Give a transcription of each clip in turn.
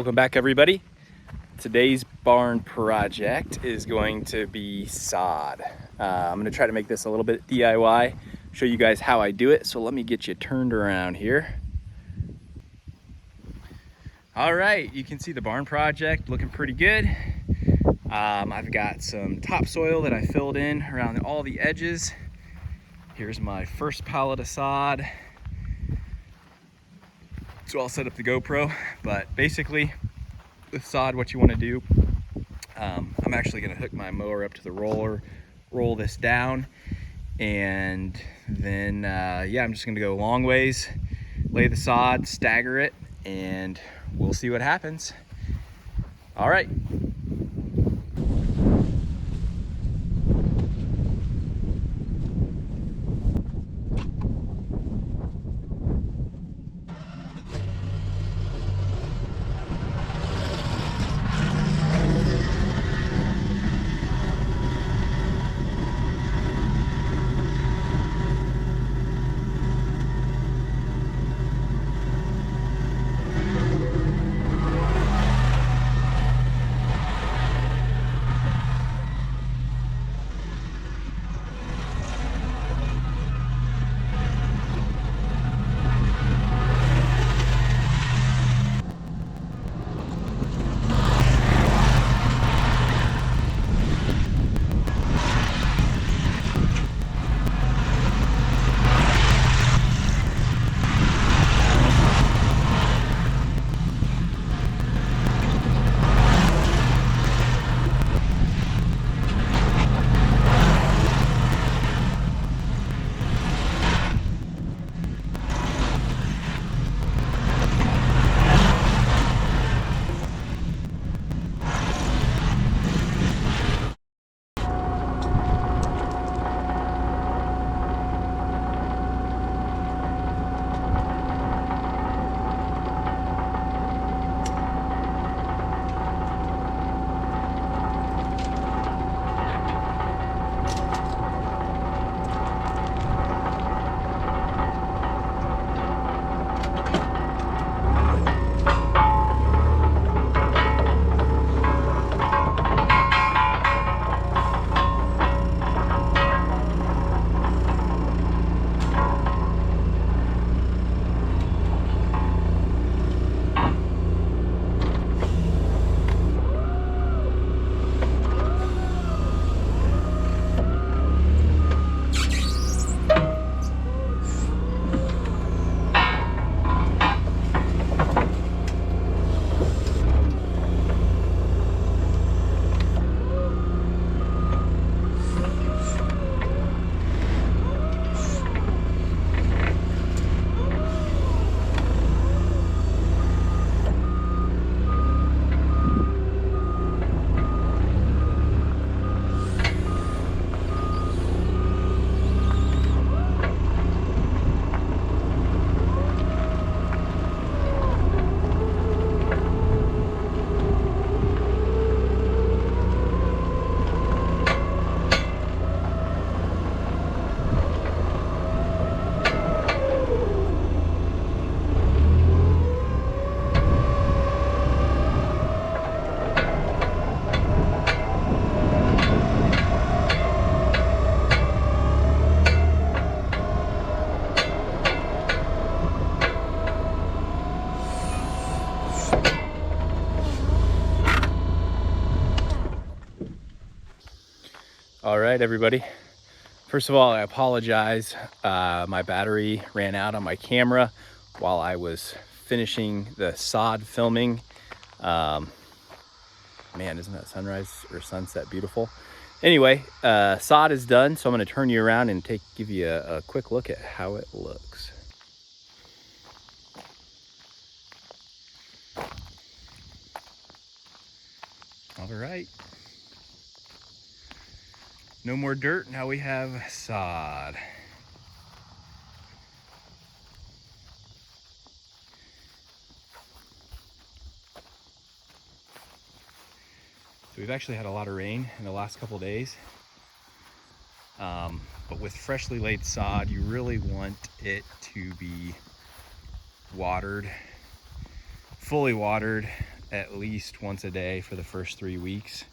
Welcome back, everybody. Today's barn project is going to be sod. I'm going to try to make this a little bit DIY, show you guys how I do it. So let me get you turned around here. All right, you can see the barn project looking pretty good. I've got some topsoil that I filled in around all the edges. Here's my first pallet of sod. So I'll set up the GoPro, but basically with sod, what you want to do, I'm actually going to hook my mower up to the roller, roll this down, and then yeah, I'm just going to go a long ways, lay the sod, stagger it, and we'll see what happens. All right. All right, everybody. First of all, I apologize. My battery ran out on my camera while I was finishing the sod filming. Man, isn't that sunrise or sunset beautiful? Anyway, sod is done, so I'm going to turn you around and give you a quick look at how it looks. All right. No more dirt, now we have sod. So we've actually had a lot of rain in the last couple of days. But with freshly laid sod, you really want it to be watered, fully watered, at least once a day for the first 3 weeks.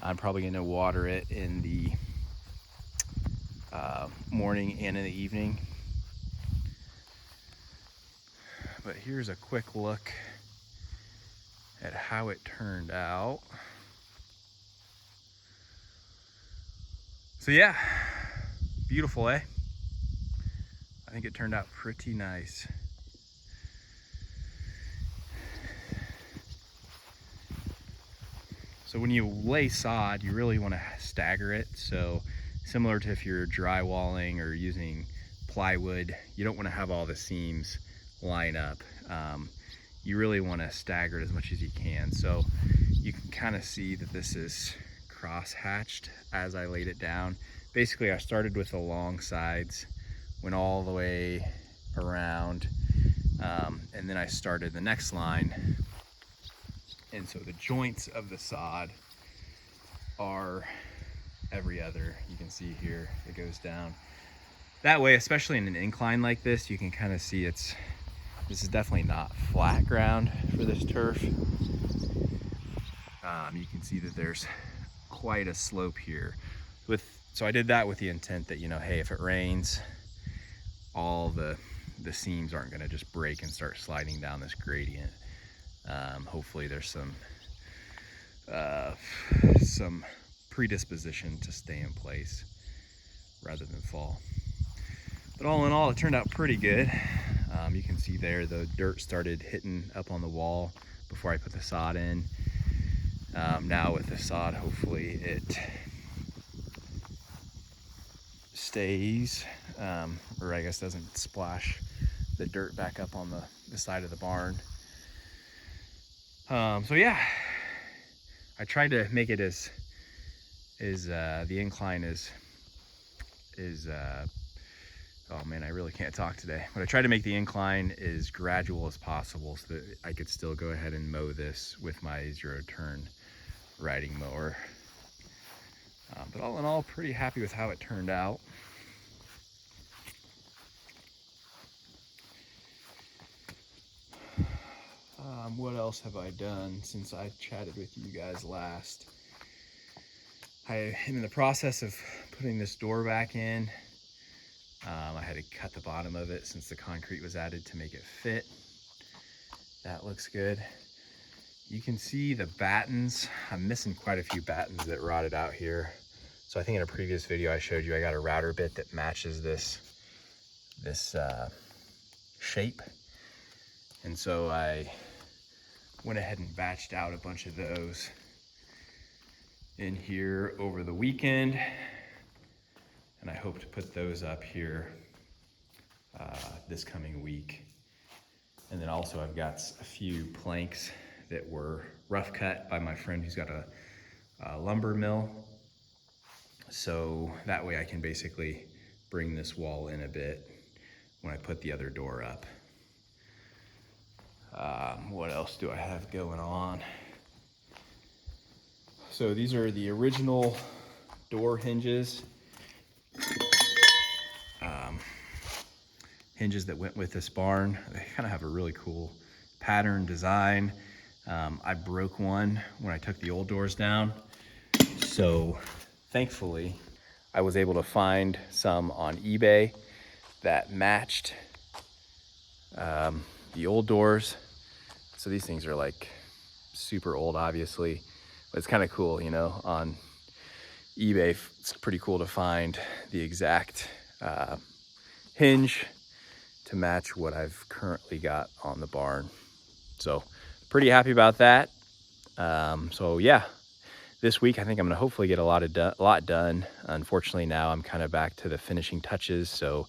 I'm probably going to water it in the morning and in the evening. But here's a quick look at how it turned out. So yeah, beautiful, eh? I think it turned out pretty nice. So when you lay sod, you really want to stagger it. So similar to if you're drywalling or using plywood, you don't want to have all the seams line up. You really want to stagger it as much as you can. So you can kind of see that this is cross-hatched as I laid it down. Basically, I started with the long sides, went all the way around, and then I started the next line. And so the joints of the sod are every other. You can see here it goes down that way, especially in an incline like this. You can kind of see this is definitely not flat ground for this turf. You can see that there's quite a slope here. So I did that with the intent that, you know, hey, if it rains, all the seams aren't going to just break and start sliding down this gradient. Hopefully there's some predisposition to stay in place rather than fall. But all in all, it turned out pretty good. You can see there the dirt started hitting up on the wall before I put the sod in. Now with the sod, hopefully it stays, or I guess doesn't splash the dirt back up on the side of the barn. So yeah, I tried to make it as the incline is oh man, I really can't talk today. But I tried to make the incline as gradual as possible so that I could still go ahead and mow this with my 0-turn riding mower. But all in all, pretty happy with how it turned out. What else have I done since I chatted with you guys last? I am in the process of putting this door back in. I had to cut the bottom of it since the concrete was added to make it fit. That looks good. You can see the battens. I'm missing quite a few battens that rotted out here. So I think in a previous video I showed you I got a router bit that matches this shape. And so I went ahead and batched out a bunch of those in here over the weekend. And I hope to put those up here this coming week. And then also I've got a few planks that were rough cut by my friend who's got a lumber mill. So that way I can basically bring this wall in a bit when I put the other door up. What else do I have going on? So these are the original door hinges. Hinges that went with this barn. They kind of have a really cool pattern design. I broke one when I took the old doors down. So thankfully, I was able to find some on eBay that matched the old doors. So these things are like super old, obviously, but it's kind of cool, you know, on eBay. It's pretty cool to find the exact hinge to match what I've currently got on the barn. So pretty happy about that. So yeah, this week I think I'm gonna hopefully get a lot done. Unfortunately now I'm kind of back to the finishing touches, so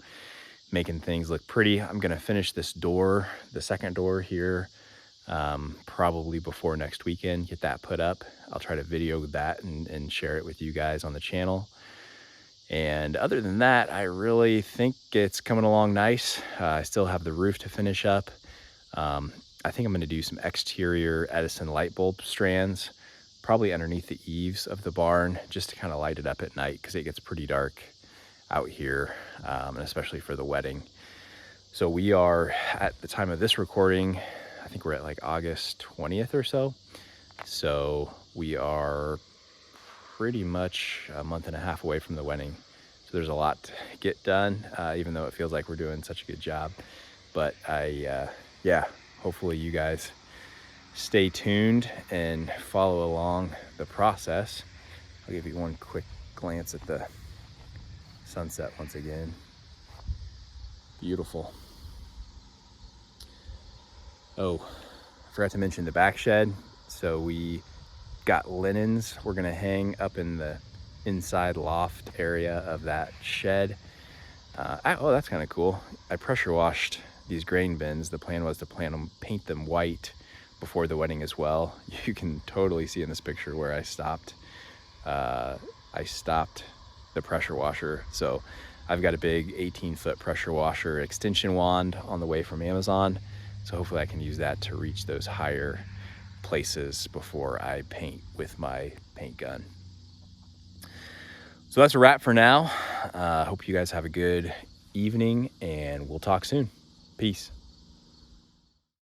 making things look pretty. I'm gonna finish this door, the second door here, probably before next weekend, get that put up. I'll try to video that and share it with you guys on the channel. And other than that, I really think it's coming along nice. I still have the roof to finish up. I think I'm gonna do some exterior Edison light bulb strands, probably underneath the eaves of the barn, just to kind of light it up at night because it gets pretty dark out here, and especially for the wedding. So we are, at the time of this recording, I think we're at like August 20th or so. So we are pretty much a month and a half away from the wedding. So there's a lot to get done, even though it feels like we're doing such a good job. But yeah, hopefully you guys stay tuned and follow along the process. I'll give you one quick glance at the sunset once again. Beautiful. Oh, I forgot to mention the back shed. So we got linens we're gonna hang up in the inside loft area of that shed. Oh, that's kind of cool. I pressure washed these grain bins. The plan was to paint them white before the wedding as well. You can totally see in this picture where I stopped the pressure washer. So I've got a big 18-foot pressure washer extension wand on the way from Amazon. So hopefully I can use that to reach those higher places before I paint with my paint gun. So that's a wrap for now. Hope you guys have a good evening, and we'll talk soon. Peace.